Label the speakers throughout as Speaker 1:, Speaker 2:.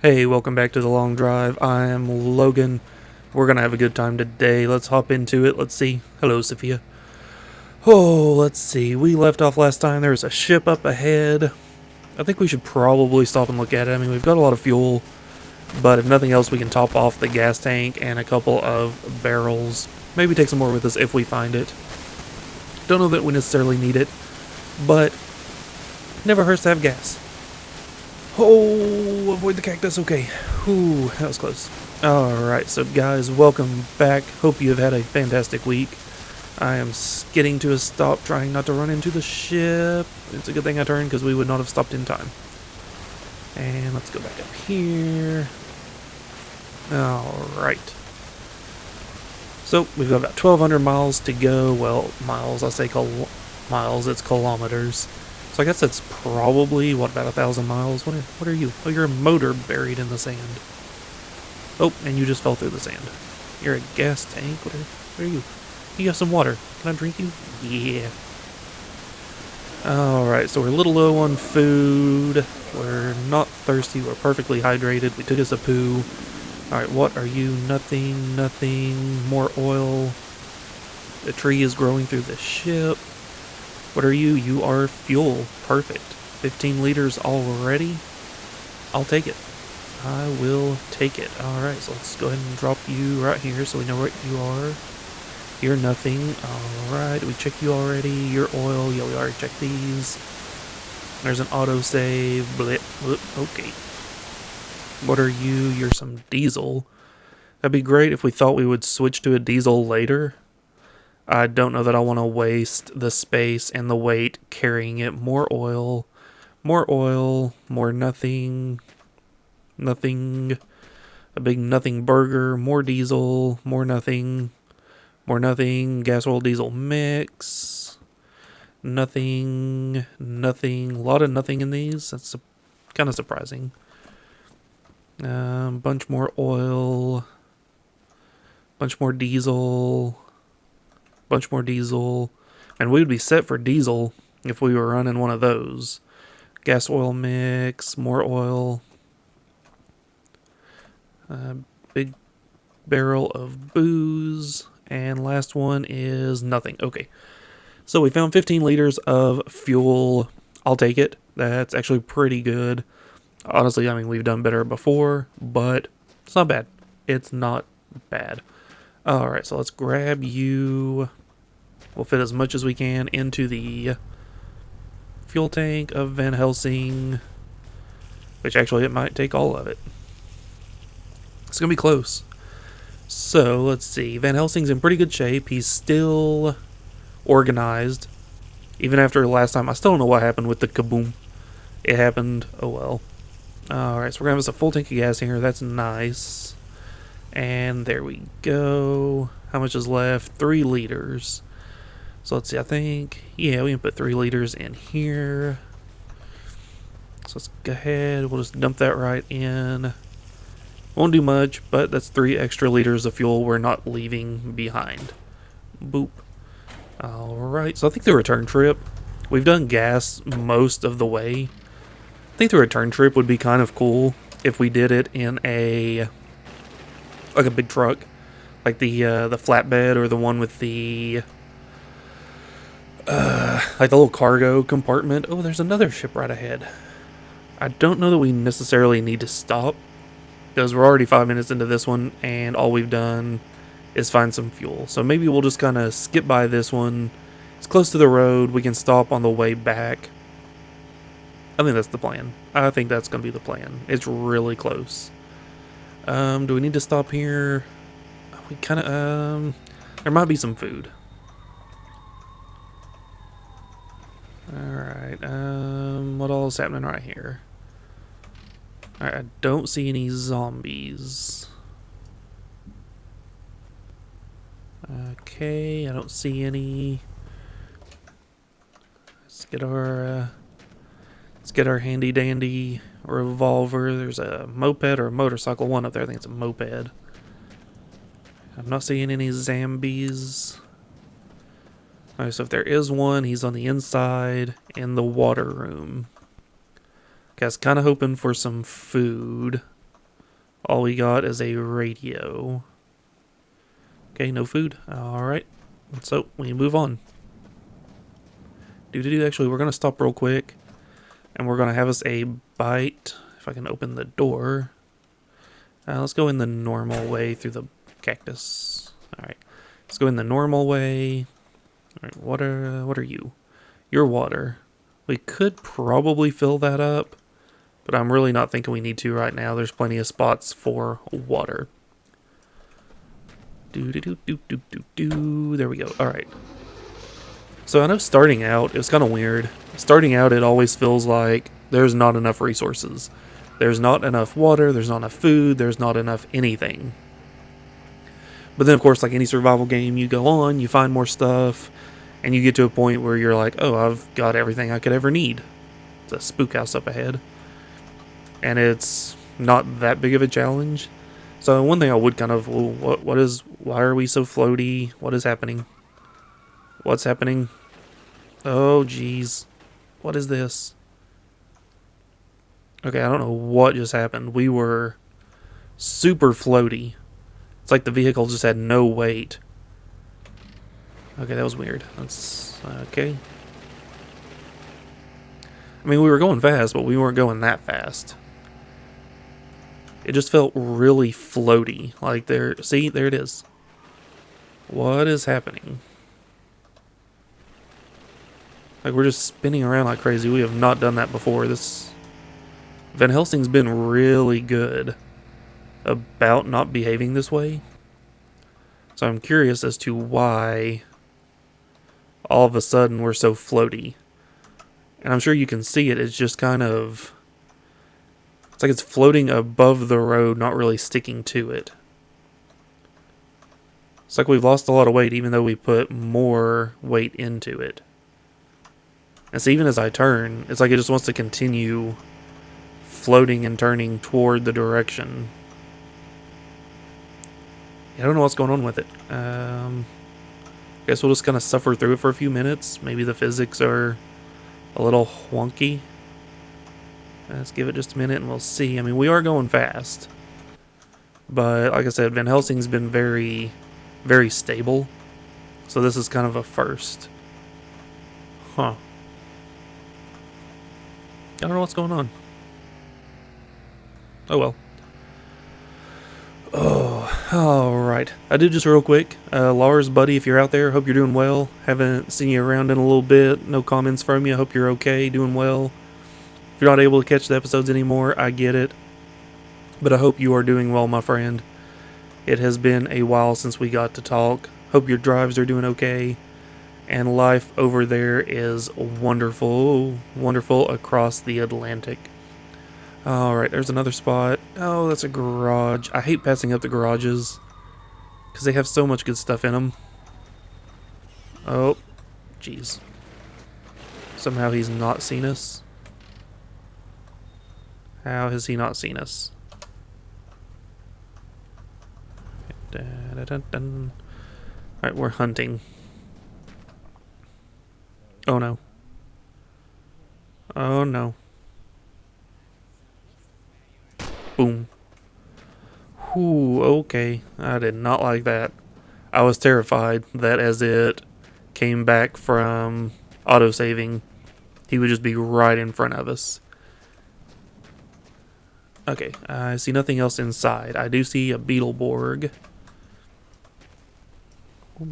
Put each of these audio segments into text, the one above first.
Speaker 1: Hey, welcome back to the long drive. I am Logan. We're gonna have a good time today. Let's hop into it. Let's see. Hello, Sophia. Oh, let's see. We left off last time. There's a ship up ahead. I think we should probably stop and look at it. I mean, we've got a lot of fuel, but if nothing else, we can top off the gas tank and a couple of barrels. Maybe take some more with us if we find it. Don't know that we necessarily need it, but never hurts to have gas. Oh, avoid the cactus. Okay. Ooh, that was close. Alright, so guys, welcome back. Hope you have had a fantastic week. I am skidding to a stop, trying not to run into the ship. It's a good thing I turned because we would not have stopped in time. And let's go back up here. Alright. So, we've got about 1,200 miles to go. Well, miles, I say miles, it's kilometers. So I guess that's probably, what, about 1,000 miles? What are you? Oh, you're a motor buried in the sand. Oh, and you just fell through the sand. You're a gas tank? What are you? You have some water. Can I drink you? Yeah. Alright, so we're a little low on food. We're not thirsty. We're perfectly hydrated. We took us a poo. Alright, what are you? Nothing. More oil. The tree is growing through the ship. What are you? You are fuel. Perfect. 15 liters already. I'll take it. I will take it. Alright, so let's go ahead and drop you right here so we know what you are. You're nothing. Alright, we checked you already. Your oil. Yeah, we already checked these. There's an autosave. Blip. Okay. What are you? You're some diesel. That'd be great if we thought we would switch to a diesel later. I don't know that I want to waste the space and the weight carrying it. More oil, more nothing, a big nothing burger, more diesel, more nothing, gas oil diesel mix, nothing, a lot of nothing in these. That's kind of surprising. Bunch more oil, bunch more diesel, and we would be set for diesel if we were running one of those. Gas oil mix, more oil, big barrel of booze, and last one is nothing. Okay, so we found 15 liters of fuel. I'll take it. That's actually pretty good. Honestly, I mean, we've done better before, but it's not bad. It's not bad. Alright, so let's grab you. We'll fit as much as we can into the fuel tank of Van Helsing, which actually it might take all of it. It's going to be close. So, let's see. Van Helsing's in pretty good shape. He's still organized. Even after last time, I still don't know what happened with the kaboom. It happened. Oh well. Alright, so we're going to have us a full tank of gas here. That's nice. And there we go. How much is left? 3 liters. So let's see, I think, yeah, we can put 3 liters in here. So let's go ahead, we'll just dump that right in. Won't do much, but that's 3 extra liters of fuel we're not leaving behind. Boop. Alright, so I think the return trip, we've done gas most of the way. I think the return trip would be kind of cool if we did it in like a big truck. Like the flatbed, or the one with the like the little cargo compartment. Oh, there's another ship right ahead. I don't know that we necessarily need to stop, because we're already 5 minutes into this one, and all we've done is find some fuel. So maybe we'll just kind of skip by this one. It's close to the road. We can stop on the way back. I think that's the plan. I think that's going to be the plan. It's really close. Do we need to stop here? We kind of, there might be some food. Alright, what all is happening right here? Alright, I don't see any zombies. Okay, I don't see any. Let's get our handy dandy revolver. There's a moped or a motorcycle, one up there. I think it's a moped. I'm not seeing any zombies. Alright, so if there is one, he's on the inside in the water room. Okay, I was kind of hoping for some food. All we got is a radio. Okay, no food. Alright. So, we move on. Actually, we're going to stop real quick. And we're going to have us a bite. If I can open the door. Let's go in the normal way through the cactus. Alright. Let's go in the normal way. Alright, what are you? You're water. We could probably fill that up. But I'm really not thinking we need to right now. There's plenty of spots for water. There we go. Alright. So I know starting out, it's kind of weird. Starting out, it always feels like there's not enough resources. There's not enough water, there's not enough food, there's not enough anything. But then, of course, like any survival game, you go on, you find more stuff, and you get to a point where you're like, oh, I've got everything I could ever need. It's a spook house up ahead. And it's not that big of a challenge. So one thing I would kind of, why are we so floaty? What is happening? What's happening? Oh, jeez. What is this? Okay, I don't know what just happened. We were super floaty. It's like the vehicle just had no weight. Okay, that was weird. That's okay. I mean, we were going fast, but we weren't going that fast. It just felt really floaty. Like there, see, there it is. What is happening? Like we're just spinning around like crazy. We have not done that before. Van Helsing's been really good about not behaving this way. So I'm curious as to why all of a sudden we're so floaty. And I'm sure you can see it. It's just kind of... It's like it's floating above the road, not really sticking to it. It's like we've lost a lot of weight, even though we put more weight into it. And so even as I turn, it's like it just wants to continue floating and turning toward the direction. I don't know what's going on with it. Guess we'll just kind of suffer through it for a few minutes. Maybe the physics are a little wonky. Let's give it just a minute and we'll see. I mean, we are going fast. But like I said, Van Helsing's been very, very stable. So this is kind of a first. Huh. I don't know what's going on. Oh well. Oh, alright. I did just real quick. Lars, buddy, if you're out there, hope you're doing well. Haven't seen you around in a little bit. No comments from you. Hope you're okay, doing well. If you're not able to catch the episodes anymore, I get it. But I hope you are doing well, my friend. It has been a while since we got to talk. Hope your drives are doing okay. And life over there is wonderful. Wonderful across the Atlantic. Alright, there's another spot. Oh, that's a garage. I hate passing up the garages. Because they have so much good stuff in them. Oh, jeez. Somehow he's not seen us. How has he not seen us? Alright, we're hunting. Oh no. Oh no. Boom. Whew, okay. I did not like that. I was terrified that as it came back from autosaving, he would just be right in front of us. Okay, I see nothing else inside. I do see a Beetleborg.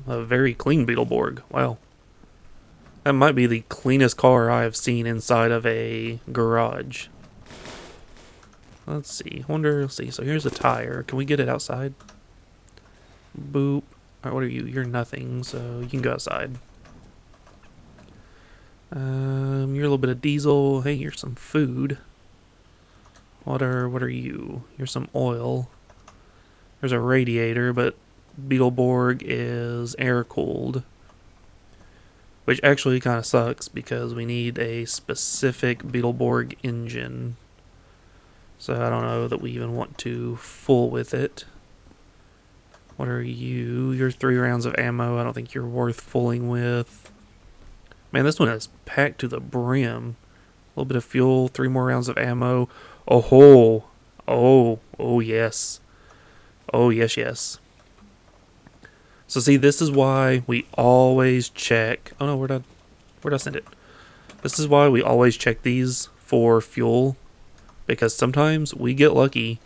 Speaker 1: A very clean Beetleborg. Wow. That might be the cleanest car I have seen inside of a garage. Let's see. Let's see. So here's a tire. Can we get it outside? Boop. Alright, what are you? You're nothing, so you can go outside. You're a little bit of diesel. Hey, here's some food. What are you? Here's some oil. There's a radiator, but Beetleborg is air-cooled. Which actually kind of sucks because we need a specific Beetleborg engine. So I don't know that we even want to fool with it. What are you? You're 3 rounds of ammo. I don't think you're worth fooling with. Man, this one is packed to the brim. A little bit of fuel, 3 more rounds of ammo. Oh ho! Oh, oh yes. Oh yes, yes. So see, this is why we always check. Oh no, where'd I send it? This is why we always check these for fuel, because sometimes we get lucky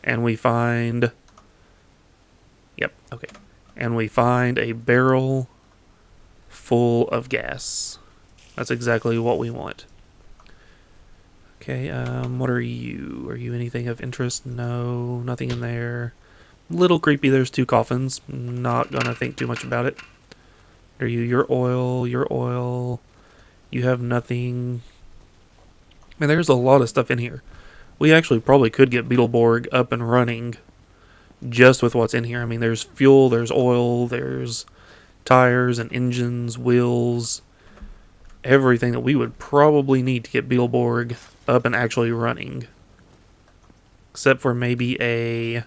Speaker 1: and we find. Yep, okay. And we find a barrel full of gas. That's exactly what we want. Okay, what are you? Are you anything of interest? No, nothing in there. Little creepy, there's 2 coffins. Not gonna think too much about it. Are you? Your oil, your oil. You have nothing. Man, there's a lot of stuff in here. We actually probably could get Beetleborg up and running just with what's in here. I mean, there's fuel, there's oil, there's tires and engines, wheels, everything that we would probably need to get Beetleborg up and actually running. Except for maybe a...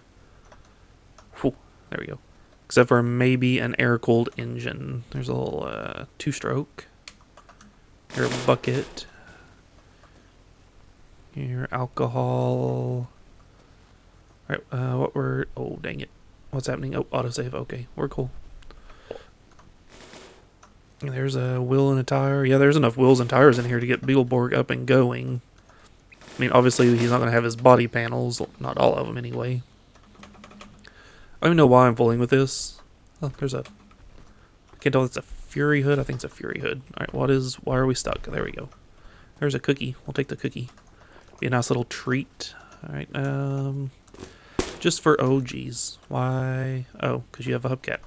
Speaker 1: Whew, there we go. Except for maybe an air-cooled engine. There's a little 2-stroke. Your bucket. Your alcohol. Alright, what were... Oh, dang it. What's happening? Oh, autosave. Okay, we're cool. There's a wheel and a tire. Yeah, there's enough wheels and tires in here to get Beetleborg up and going. I mean, obviously, he's not going to have his body panels. Not all of them, anyway. I don't even know why I'm fooling with this. Oh, there's a... I can't tell if it's a Fury hood. I think it's a Fury hood. Alright, why are we stuck? There we go. There's a cookie. We'll take the cookie. Be a nice little treat. Alright, just for... Oh, geez. Why? Oh, because you have a hubcap.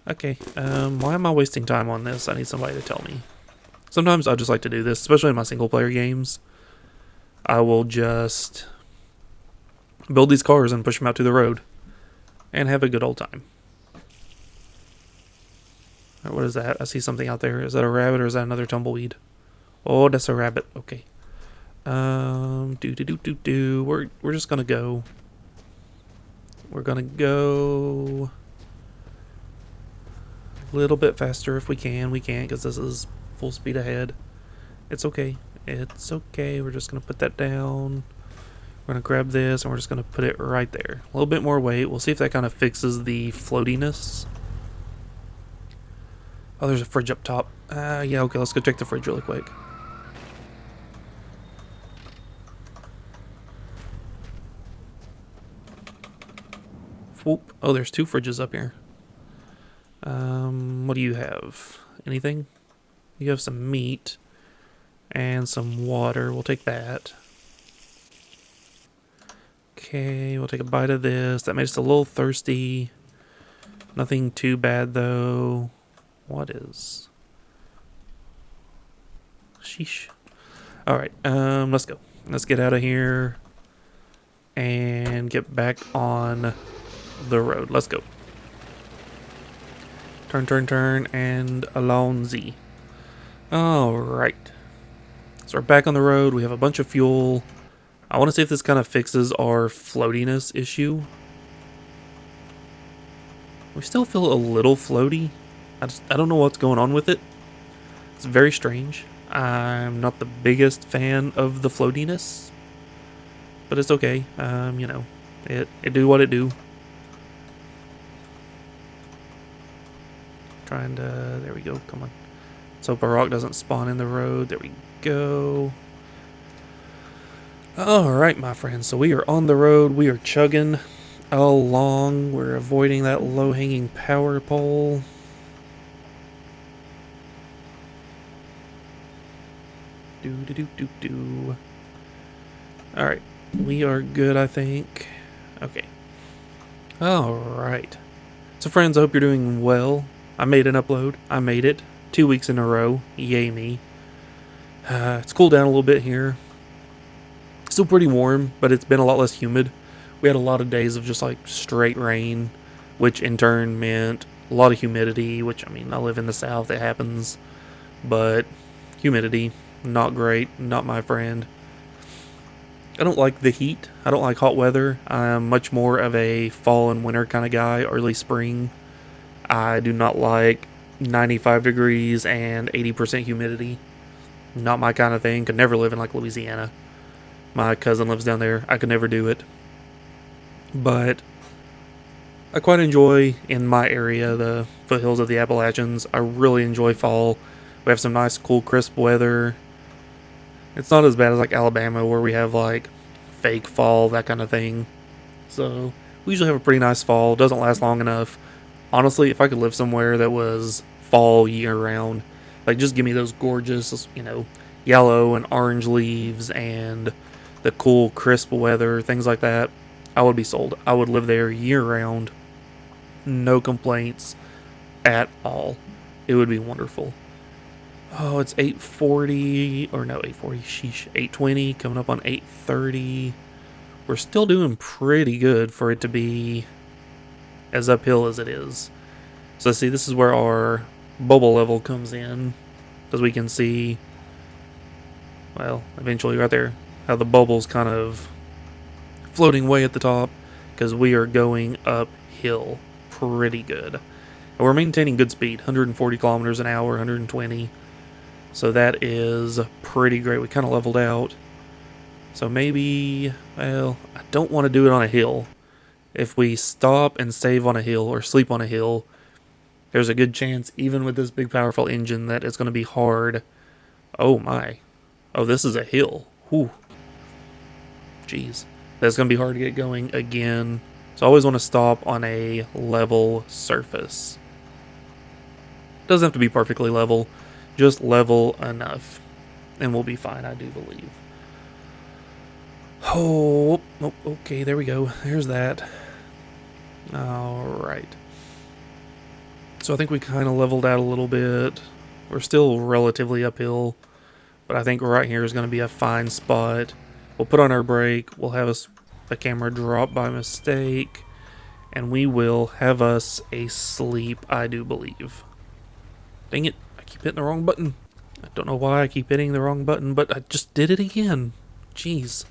Speaker 1: Okay, why am I wasting time on this? I need somebody to tell me. Sometimes I just like to do this, especially in my single-player games. I will just build these cars and push them out to the road and have a good old time. Right, what is that? I see something out there. Is that a rabbit or is that another tumbleweed? Oh, that's a rabbit. Okay. We're just gonna go. We're gonna go a little bit faster if we can. We can't because this is full speed ahead. It's okay. It's okay. We're just gonna put that down. We're gonna grab this and we're just gonna put it right there. A little bit more weight. We'll see if that kind of fixes the floatiness. Oh, there's a fridge up top. Yeah, okay, let's go check the fridge really quick. Whoop. Oh, there's 2 fridges up here. What do you have? Anything? You have some meat and some water. We'll take that. Okay, we'll take a bite of this. That made us a little thirsty. Nothing too bad, though. What is... Sheesh. Alright, let's go. Let's get out of here and get back on the road. Let's go. Turn, turn, turn, and Alonzi. Alright. So we're back on the road. We have a bunch of fuel. I want to see if this kind of fixes our floatiness issue. We still feel a little floaty. I don't know what's going on with it. It's very strange. I'm not the biggest fan of the floatiness, but it's okay. You know, it do what it do. Trying to... There we go. Come on. Let's hope a rock doesn't spawn in the road. There we go. Alright, my friends. So we are on the road. We are chugging along. We're avoiding that low-hanging power pole. Do. Alright. We are good, I think. Okay. Alright. So friends, I hope you're doing well. I made an upload. I made it. 2 weeks in a row. Yay me. It's cooled down a little bit here. Still pretty warm, but it's been a lot less humid. We had a lot of days of just like straight rain, which in turn meant a lot of humidity, which, I mean, I live in the south, it happens. But humidity, not great, not my friend. I don't like the heat. I don't like hot weather. I'm much more of a fall and winter kind of guy, early spring. I do not like 95 degrees and 80% humidity. Not my kind of thing. Could never live in like Louisiana. My cousin lives down there. I could never do it. But I quite enjoy, in my area, the foothills of the Appalachians. I really enjoy fall. We have some nice, cool, crisp weather. It's not as bad as like Alabama, where we have like fake fall, that kind of thing. So we usually have a pretty nice fall. Doesn't last long enough. Honestly, if I could live somewhere that was fall year round, like just give me those gorgeous, yellow and orange leaves and the cool, crisp weather, things like that, I would be sold. I would live there year round. No complaints at all. It would be wonderful. Oh, it's 8:40, or no, 8:40, sheesh, 8:20, coming up on 8:30. We're still doing pretty good for it to be as uphill as it is. So see, this is where our bubble level comes in, as we can see, well, eventually right there, how the bubble's kind of floating way at the top, because we are going uphill pretty good. And we're maintaining good speed, 140 kilometers an hour, 120. So that is pretty great. We kind of leveled out. So maybe, well, I don't want to do it on a hill. If we stop and save on a hill or sleep on a hill, there's a good chance, even with this big powerful engine, that it's going to be hard. Oh my. Oh, this is a hill. Whew. Jeez. That's going to be hard to get going again. So I always want to stop on a level surface. Doesn't have to be perfectly level. Just level enough. And we'll be fine, I do believe. Oh, okay, there we go. There's that. Alright. So I think we kind of leveled out a little bit. We're still relatively uphill, but I think right here is going to be a fine spot. We'll put on our brake. We'll have the camera drop by mistake, and we will have us a sleep, I do believe. Dang it, I keep hitting the wrong button. I don't know why I keep hitting the wrong button, but I just did it again. Jeez.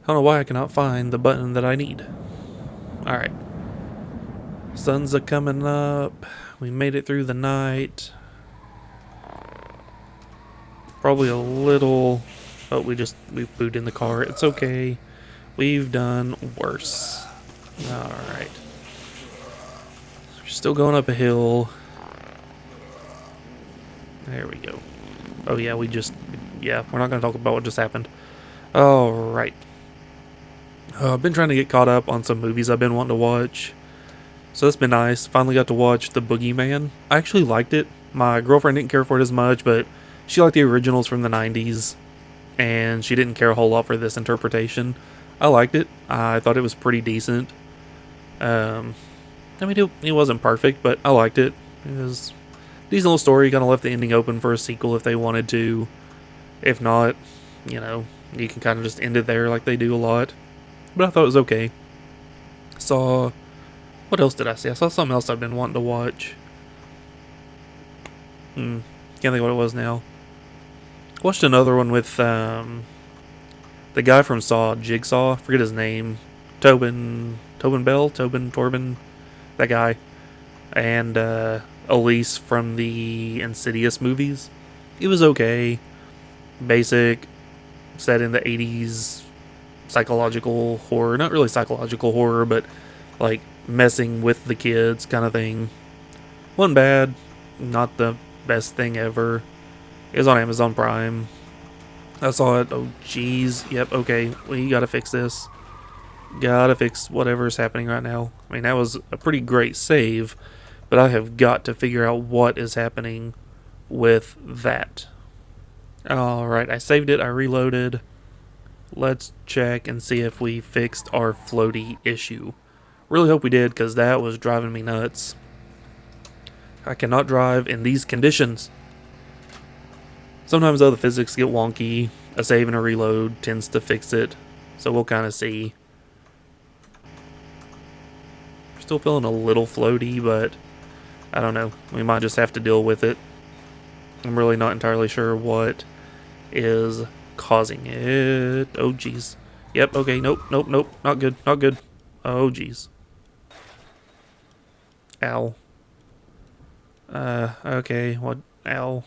Speaker 1: I don't know why I cannot find the button that I need. Alright. Sun's a coming up. We made it through the night. Probably a little... Oh, we booed in the car. It's okay. We've done worse. Alright. We're still going up a hill. There we go. Oh yeah, we're not going to talk about what just happened. Alright. I've been trying to get caught up on some movies I've been wanting to watch. So that's been nice. Finally got to watch The Boogeyman. I actually liked it. My girlfriend didn't care for it as much, but she liked the originals from the 90s. And she didn't care a whole lot for this interpretation. I liked it. I thought it was pretty decent. I mean, it wasn't perfect, but I liked it. It was a decent little story. Kind of left the ending open for a sequel if they wanted to. If not, you can kind of just end it there like they do a lot. But I thought it was okay. What else did I see? I saw something else I've been wanting to watch. Can't think what it was now. Watched another one with the guy from Saw, Jigsaw. Forget his name. Torben, that guy. And Elise from the Insidious movies. It was okay. Basic, set in the 80s, psychological horror. Not really psychological horror, but like messing with the kids kind of thing. Wasn't bad. Not the best thing ever. It was on Amazon Prime. I saw it. Oh, jeez. Yep, okay. We gotta fix this. Gotta fix whatever's happening right now. I mean, that was a pretty great save, but I have got to figure out what is happening with that. Alright, I saved it. I reloaded. Let's check and see if we fixed our floaty issue. Really hope we did, because that was driving me nuts. I cannot drive in these conditions. Sometimes though the physics get wonky. A save and a reload tends to fix it. So we'll kind of see. Still feeling a little floaty, but I don't know. We might just have to deal with it. I'm really not entirely sure what is causing it. Oh jeez. Yep, okay, nope. Not good. Oh jeez. Ow. Okay, what? Ow.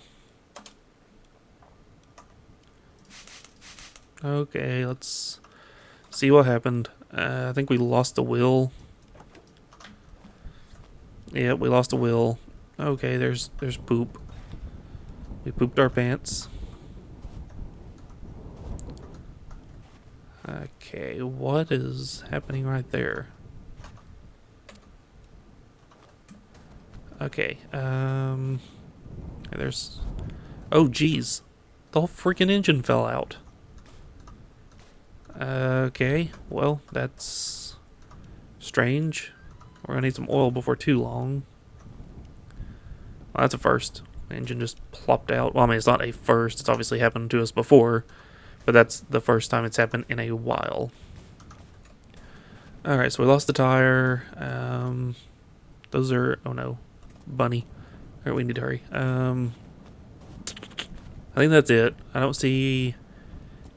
Speaker 1: Okay, let's see what happened. I think we lost the wheel. Yeah, we lost the wheel. Okay, there's poop. We pooped our pants. Okay, what is happening right there? Okay, there's... Oh, geez. The whole freaking engine fell out. Okay, well, that's strange. We're gonna need some oil before too long. Well, that's a first. The engine just plopped out. Well, I mean, it's not a first. It's obviously happened to us before. But that's the first time it's happened in a while. Alright, so we lost the tire. Those are... Oh, no. Bunny. Alright, we need to hurry. I think that's it. I don't see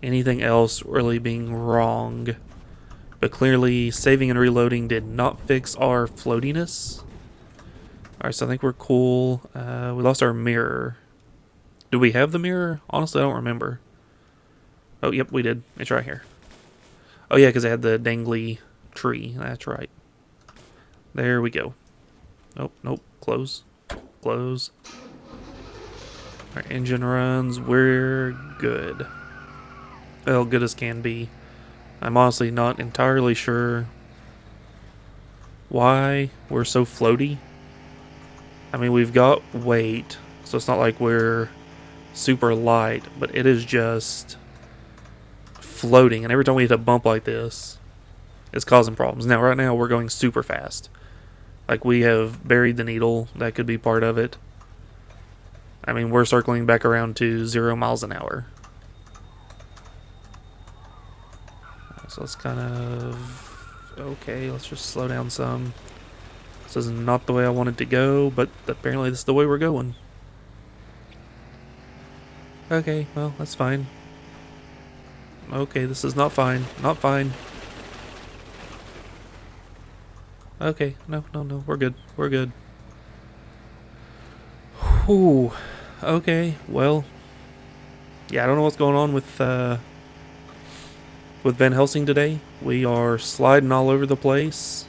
Speaker 1: anything else really being wrong. But clearly, saving and reloading did not fix our floatiness. Alright, so I think we're cool. We lost our mirror. Do we have the mirror? Honestly, I don't remember. Oh, yep, we did. It's right here. Oh, yeah, because it had the dangly tree. That's right. There we go. Nope, nope. Close. Close. Our engine runs. We're good. Well, good as can be. I'm honestly not entirely sure why we're so floaty. I mean, we've got weight, so it's not like we're super light, but it is just floating, and every time we hit a bump like this, it's causing problems. Now, right now, we're going super fast. Like, we have buried the needle. That could be part of it. I mean, we're circling back around to 0 miles an hour. So let's kind of... Okay, let's just slow down some. This is not the way I wanted to go, but apparently this is the way we're going. Okay, well, that's fine. Okay, this is not fine. Not fine. Okay, no, we're good. We're good. Whew. Okay, well. Yeah, I don't know what's going on with Van Helsing today. We are sliding all over the place.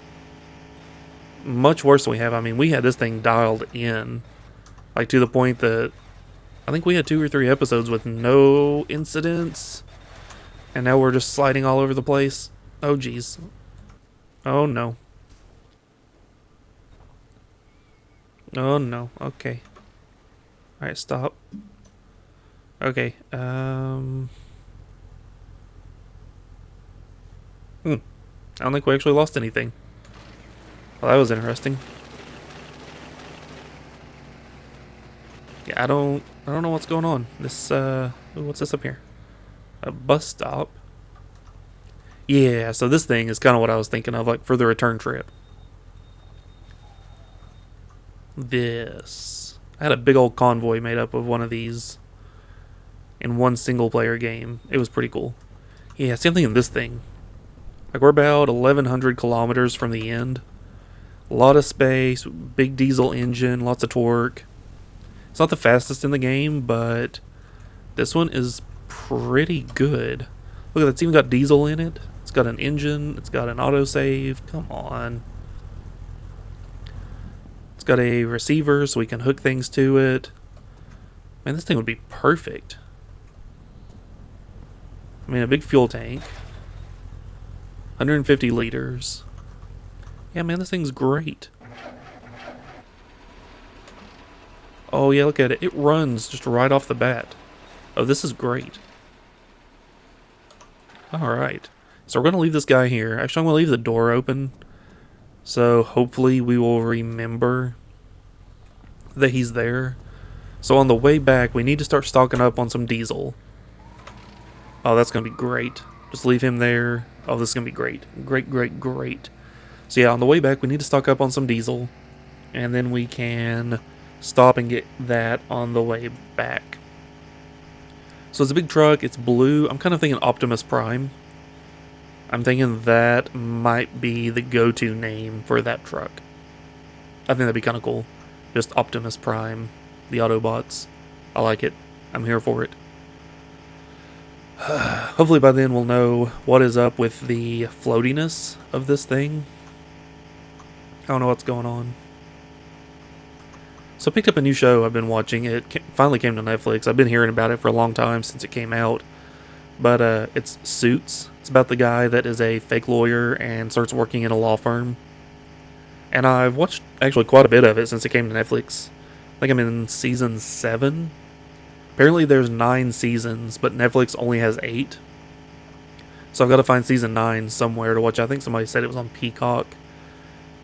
Speaker 1: Much worse than we have. I mean, we had this thing dialed in. Like, to the point that I think we had 2 or 3 episodes with no incidents. And now we're just sliding all over the place. Oh, geez. Oh, no. Oh, no. Okay. Alright, stop. Okay, I don't think we actually lost anything. Well, that was interesting. Yeah, I don't know what's going on. This, ooh, what's this up here? A bus stop. Yeah, so this thing is kind of what I was thinking of, like, for the return trip. This. I had a big old convoy made up of one of these in one single player game. It was pretty cool. Yeah, same thing in this thing. Like, we're about 1,100 kilometers from the end. A lot of space, big diesel engine, lots of torque. It's not the fastest in the game, but this one is pretty good. Look at that, it's even got diesel in it. It's got an engine, it's got an autosave. Come on. It's got a receiver so we can hook things to it. Man, this thing would be perfect. I mean, a big fuel tank. 150 liters. Yeah, man, this thing's great. Oh, yeah, look at it. It runs just right off the bat. Oh, this is great. Alright. So we're going to leave this guy here. Actually, I'm going to leave the door open. So hopefully we will remember that he's there. So on the way back, we need to start stocking up on some diesel. Oh, that's going to be great. Just leave him there. Oh, this is going to be great. Great, great, great. So yeah, on the way back, we need to stock up on some diesel. And then we can stop and get that on the way back. So it's a big truck. It's blue. I'm kind of thinking Optimus Prime. I'm thinking that might be the go-to name for that truck. I think that'd be kind of cool. Just Optimus Prime. The Autobots. I like it. I'm here for it. Hopefully by then we'll know what is up with the floatiness of this thing. I don't know what's going on. So I picked up a new show I've been watching. It finally came to Netflix. I've been hearing about it for a long time since it came out. But it's Suits. It's about the guy that is a fake lawyer and starts working in a law firm. And I've watched actually quite a bit of it since it came to Netflix. I think I'm in season 7. Apparently there's 9 seasons, but Netflix only has 8. So I've got to find season 9 somewhere to watch. I think somebody said it was on Peacock.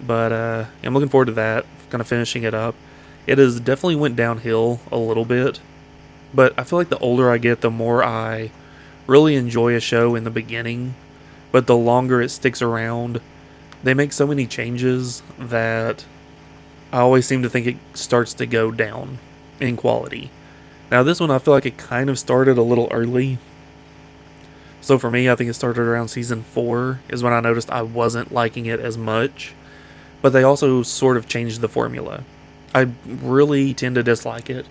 Speaker 1: But I'm looking forward to that, kind of finishing it up. It has definitely went downhill a little bit. But I feel like the older I get, the more I really enjoy a show in the beginning. But the longer it sticks around, they make so many changes that I always seem to think it starts to go down in quality. Now this one I feel like it kind of started a little early. So for me, I think it started around season 4 is when I noticed I wasn't liking it as much. But they also sort of changed the formula. I really tend to dislike it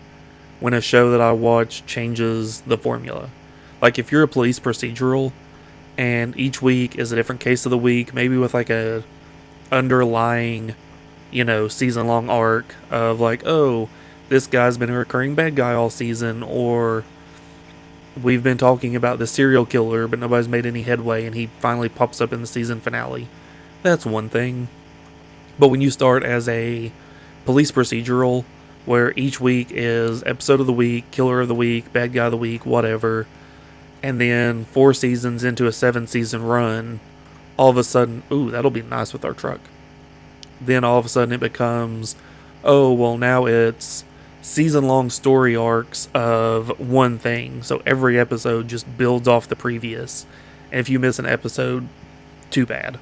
Speaker 1: when a show that I watch changes the formula. Like if you're a police procedural and each week is a different case of the week, maybe with like a underlying, season long arc of like, oh, this guy's been a recurring bad guy all season, or we've been talking about the serial killer but nobody's made any headway and he finally pops up in the season finale. That's one thing. But when you start as a police procedural where each week is episode of the week, killer of the week, bad guy of the week, whatever, and then 4 seasons into a 7-season run, all of a sudden, ooh, that'll be nice with our truck. Then all of a sudden it becomes, oh, well now it's season-long story arcs of one thing. So every episode just builds off the previous. And if you miss an episode, too bad.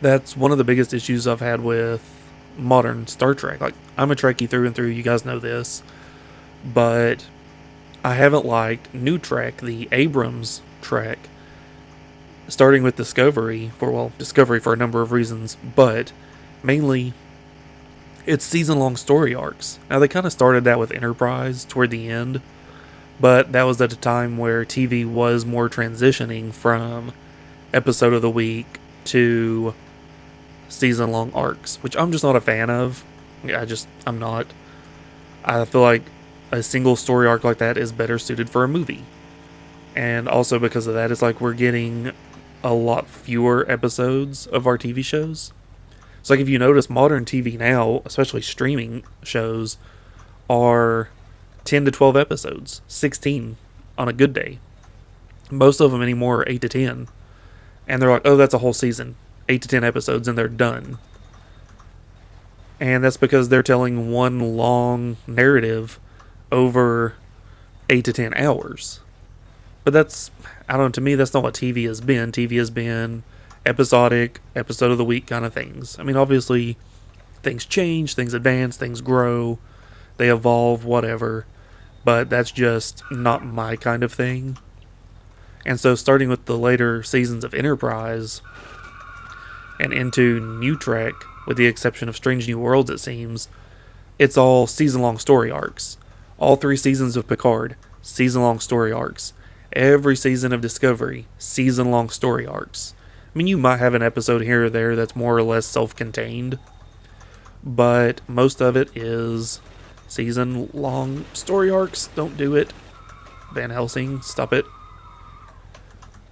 Speaker 1: That's one of the biggest issues I've had with modern Star Trek. Like, I'm a Trekkie through and through, you guys know this. But I haven't liked New Trek, the Abrams Trek, starting with Discovery for a number of reasons, but mainly it's season-long story arcs. Now, they kind of started that with Enterprise toward the end, but that was at a time where TV was more transitioning from episode of the week to season-long arcs, which I'm just not a fan of. I'm not. I feel like a single story arc like that is better suited for a movie. And also because of that, it's like we're getting a lot fewer episodes of our TV shows. It's like if you notice, modern TV now, especially streaming shows, are 10 to 12 episodes, 16 on a good day. Most of them anymore are 8 to 10. And they're like, oh, that's a whole season. 8 to 10 episodes and they're done. And that's because they're telling one long narrative over 8 to 10 hours. But to me, that's not what TV has been. TV has been episodic, episode of the week kind of things. I mean, obviously, things change, things advance, things grow, they evolve, whatever. But that's just not my kind of thing. And so starting with the later seasons of Enterprise and into New Trek, with the exception of Strange New Worlds, it seems, it's all season-long story arcs. All 3 seasons of Picard, season-long story arcs. Every season of Discovery, season-long story arcs. I mean, you might have an episode here or there that's more or less self-contained, but most of it is season-long story arcs. Don't do it. Van Helsing, stop it.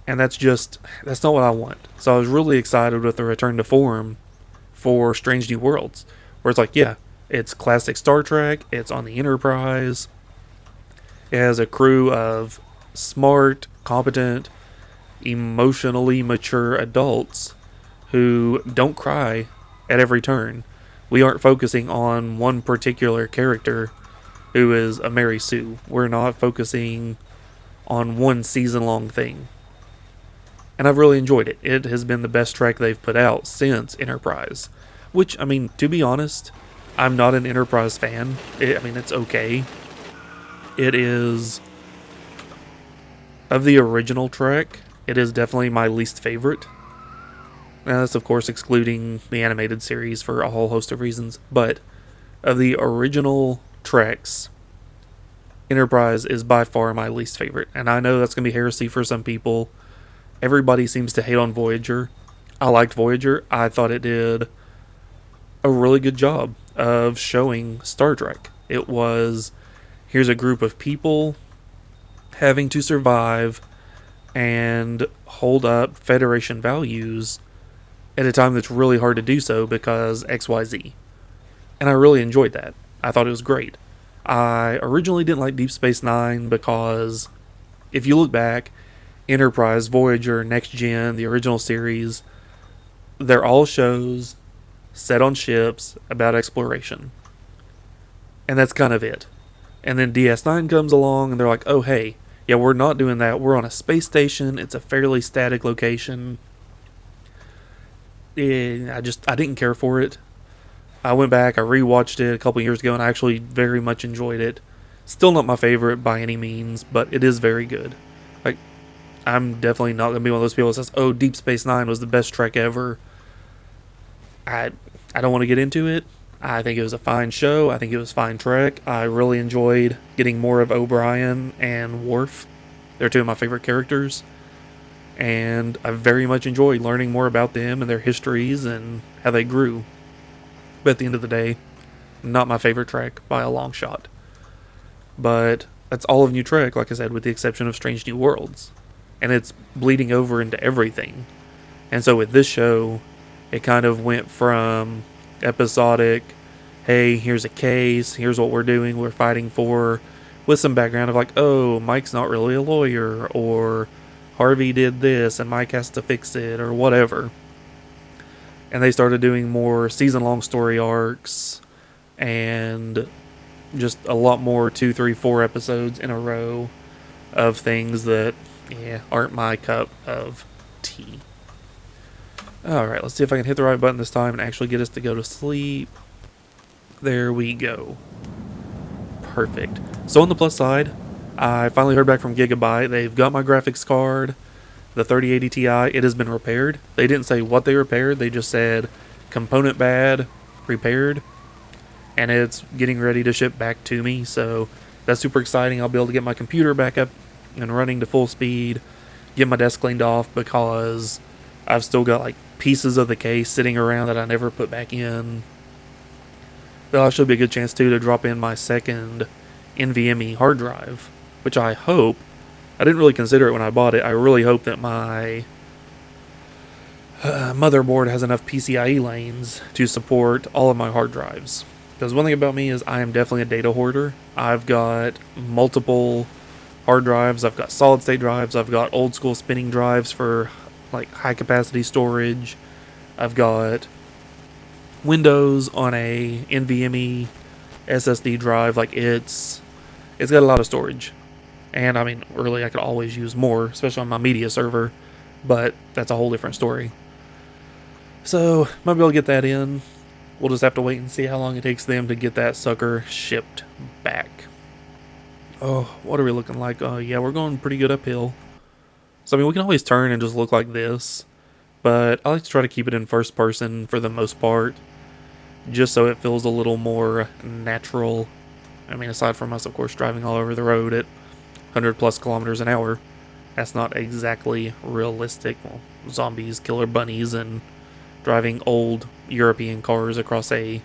Speaker 1: And that's not what I want. So I was really excited with the return to form for Strange New Worlds, where it's like, yeah, it's classic Star Trek, it's on the Enterprise, it has a crew of smart, competent, emotionally mature adults who don't cry at every turn. We aren't focusing on one particular character who is a Mary Sue. We're not focusing on one season-long thing. And I've really enjoyed it. It has been the best Trek they've put out since Enterprise. Which, I mean, to be honest, I'm not an Enterprise fan. It's okay. It is, of the original Trek, it is definitely my least favorite. Now, that's, of course, excluding the animated series for a whole host of reasons. But of the original Treks, Enterprise is by far my least favorite, and I know that's going to be heresy for some people. Everybody seems to hate on Voyager. I liked Voyager. I thought it did a really good job of showing Star Trek. It was, here's a group of people having to survive and hold up Federation values at a time that's really hard to do so because XYZ. And I really enjoyed that. I thought it was great. I originally didn't like Deep Space Nine because if you look back, Enterprise, Voyager, Next Gen, the original series, they're all shows set on ships about exploration. And that's kind of it. And then DS9 comes along and they're like, oh hey, yeah, we're not doing that. We're on a space station. It's a fairly static location. I didn't care for it. I went back, I rewatched it a couple years ago, and I actually very much enjoyed it. Still not my favorite by any means, but it is very good. Like, I'm definitely not gonna be one of those people that says, "Oh, Deep Space Nine was the best Trek ever." I don't want to get into it. I think it was a fine show. I think it was fine Trek. I really enjoyed getting more of O'Brien and Worf. They're two of my favorite characters. And I very much enjoyed learning more about them and their histories and how they grew. But at the end of the day, not my favorite Trek by a long shot. But that's all of New Trek, like I said, with the exception of Strange New Worlds. And it's bleeding over into everything. And so with this show, it kind of went from episodic, hey, here's a case, here's what we're doing, we're fighting for, with some background of like, oh, Mike's not really a lawyer, or Harvey did this and Mike has to fix it, or whatever. And they started doing more season-long story arcs and just a lot more 2, 3, 4 episodes in a row of things that, aren't my cup of tea. Alright, let's see if I can hit the right button this time and actually get us to go to sleep. There we go. Perfect. So on the plus side, I finally heard back from Gigabyte. They've got my graphics card, the 3080 Ti. It has been repaired. They didn't say what they repaired. They just said component bad, repaired. And it's getting ready to ship back to me. So that's super exciting. I'll be able to get my computer back up and running to full speed. Get my desk cleaned off because I've still got like pieces of the case sitting around that I never put back in. That'll actually be a good chance too to drop in my second NVMe hard drive, which I hope, I didn't really consider it when I bought it, I really hope that my motherboard has enough PCIe lanes to support all of my hard drives. Because one thing about me is I am definitely a data hoarder. I've got multiple hard drives, I've got solid state drives, I've got old school spinning drives for like high capacity storage, I've got Windows on a NVMe SSD drive. Like it's got a lot of storage, and I mean really I could always use more, especially on my media server, but that's a whole different story. So might be able to get that in. We'll just have to wait and see how long it takes them to get that sucker shipped back. Oh, what are we looking like? Oh yeah, we're going pretty good uphill. So I mean we can always turn and just look like this, but I like to try to keep it in first person for the most part, just so it feels a little more natural. I mean, aside from us, of course, driving all over the road at 100 plus kilometers an hour, that's not exactly realistic. Well, zombies, killer bunnies, and driving old European cars across a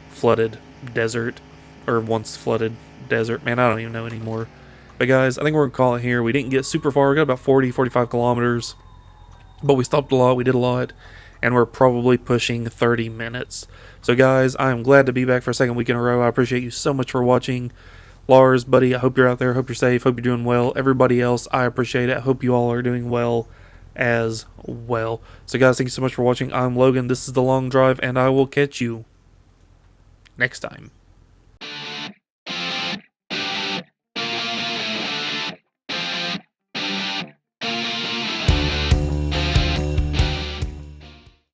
Speaker 1: flooded desert, or once flooded desert. Man, I don't even know anymore. But guys, I think we're going to call it here. We didn't get super far. We got about 40, 45 kilometers. But we stopped a lot. We did a lot. And we're probably pushing 30 minutes. So guys, I'm glad to be back for a second week in a row. I appreciate you so much for watching. Lars, buddy, I hope you're out there. Hope you're safe. Hope you're doing well. Everybody else, I appreciate it. I hope you all are doing well as well. So guys, thank you so much for watching. I'm Logan. This is The Long Drive. And I will catch you next time.